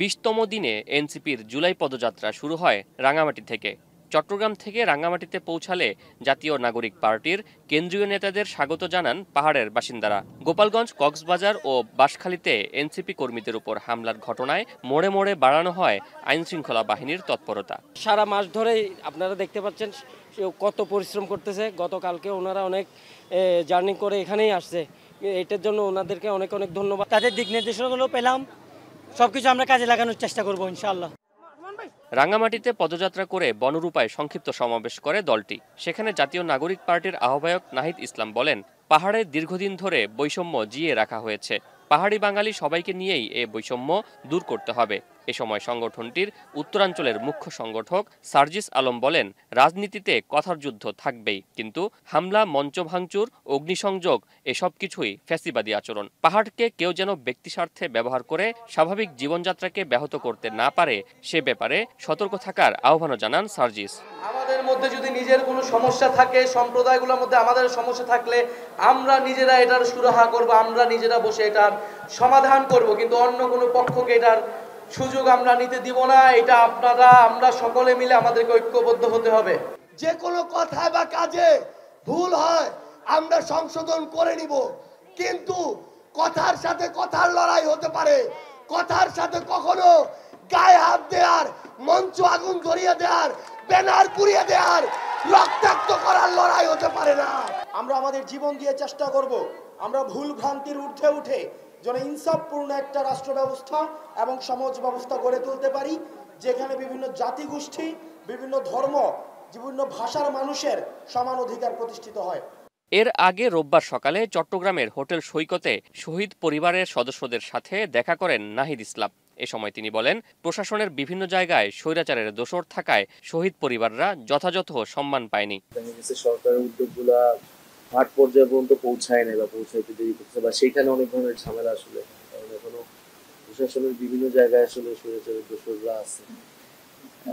20তম দিনে এনসিপির জুলাই পদযাত্রা শুরু হয় রাঙামাটি থেকে। চট্টগ্রাম থেকে রাঙামাটিতে পৌঁছালে জাতীয় নাগরিক পার্টির কেন্দ্রীয় নেতাদের স্বাগত জানান পাহাড়ের বাসিন্দারা। গোপালগঞ্জ, কক্সবাজার ও বাঁশখালীতে এনসিপি কর্মীদের উপর হামলার ঘটনায় মোড়ে মোড়ে বাড়ানো হয় আইনশৃঙ্খলা বাহিনীর তৎপরতা। সারা মাস ধরেই আপনারা দেখতে পাচ্ছেন কত পরিশ্রম করতেছে। গতকালকে ওনারা অনেক জার্নি করে এখানেই আসছে। এটার জন্য ওনাদেরকে অনেক অনেক ধন্যবাদ। তাদের দিক নির্দেশনাগুলো পেলাম, সবকিছু আমরা কাজে লাগানোর চেষ্টা করবো ইনশাআল্লাহ। রাঙামাটিতে পদযাত্রা করে বনরূপায় সংক্ষিপ্ত সমাবেশ করে দলটি। সেখানে জাতীয় নাগরিক পার্টির আহ্বায়ক নাহিদ ইসলাম বলেন, পাহাড়ে দীর্ঘদিন ধরে বৈষম্য জিয়ে রাখা হয়েছে। পাহাড়ি বাঙালি সবাইকে নিয়েই এ বৈষম্য দূর করতে হবে। এ সময় সংগঠনটির উত্তরাঞ্চলের মুখ্য সংগঠক সার্জিস আলম বলেন, রাজনীতিতে কথার যুদ্ধ থাকবেই, কিন্তু হামলা, মঞ্চ ভাঙচুর, অগ্নিসংযোগ এসব কিছুই ফ্যাসিবাদী আচরণ। পাহাড়কে কেউ যেন ব্যক্তিস্বার্থে ব্যবহার করে স্বাভাবিক জীবনযাত্রাকে ব্যাহত করতে না পারে, সে ব্যাপারে সতর্ক থাকার আহ্বানও জানান সার্জিস। আমাদের মধ্যে যদি নিজের কোনো সমস্যা থাকে, সম্প্রদায়গুলোর মধ্যে আমাদের সমস্যা থাকলে আমরা নিজেরা এটার সুরাহা করব, আমরা নিজেরা বসে এটার সমাধান করব, কিন্তু অন্য কোনো পক্ষকে এটার সুযোগ আমরা নিতে দিব না। এটা আমরা সকলে মিলে আমাদেরকে ঐক্যবদ্ধ হতে হবে। যে কোনো কথায় বা কাজে ভুল হয় আমরা সংশোধন করে নিব, কিন্তু কথার সাথে কথার লড়াই হতে পারে। কথার সাথে কখনো গায়ে হাত দেওয়ার, মঞ্চ আগুন ধরিয়ে দেওয়ার, ব্যানার পুড়িয়ে দেওয়ার, রক্তাক্ত করার লড়াই হতে পারে না। আমরা আমাদের জীবন দিয়ে চেষ্টা করব আমরা ভুল ভ্রান্তির ঊর্ধ্বে উঠে যেন ইনসাফপূর্ণ একটা রাষ্ট্র ব্যবস্থা এবং সমাজ ব্যবস্থা গড়ে তুলতে পারি, যেখানে বিভিন্ন জাতিগোষ্ঠী, বিভিন্ন ধর্ম, বিভিন্ন ভাষার মানুষের সমান অধিকার প্রতিষ্ঠিত হয়। এর আগে রোববার সকালে চট্টগ্রামের হোটেল সৈকতে শহীদ পরিবারের সদস্যদের সাথে দেখা করেন নাহিদ ইসলাম। এ সময় তিনি বলেন, প্রশাসনের বিভিন্ন জায়গায় স্বৈরাচারের দোসর থাকায় শহীদ পরিবাররা যথাযথ সম্মান পায়নি। সরকারের উদ্যোগগুলা মাঠ পর্যায়ে পর্যন্ত পৌঁছায় না বা পৌঁছাইতে দেরি করছে, বা সেইখানে অনেক ধরনের ঝামেলা আসলে, কারণ এখনো প্রশাসনের বিভিন্ন জায়গায় আসলে স্বৈরাচারের দোসররা আছে,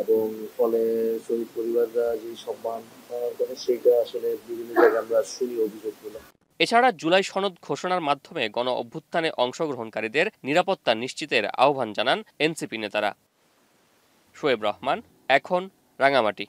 এবং ফলে শহীদ পরিবাররা যে সম্মান পাওয়ার কথা সেটা আসলে বিভিন্ন জায়গায় আমরা শুনি অভিযোগগুলো। এছাড়া জুলাই সনদ ঘোষণার মাধ্যমে গণ অভ্যুত্থানে অংশগ্রহণকারীদের নিরাপত্তা নিশ্চিতের আহ্বান জানান এনসিপি নেতারা। শোয়েব রহমান, এখন, রাঙামাটি।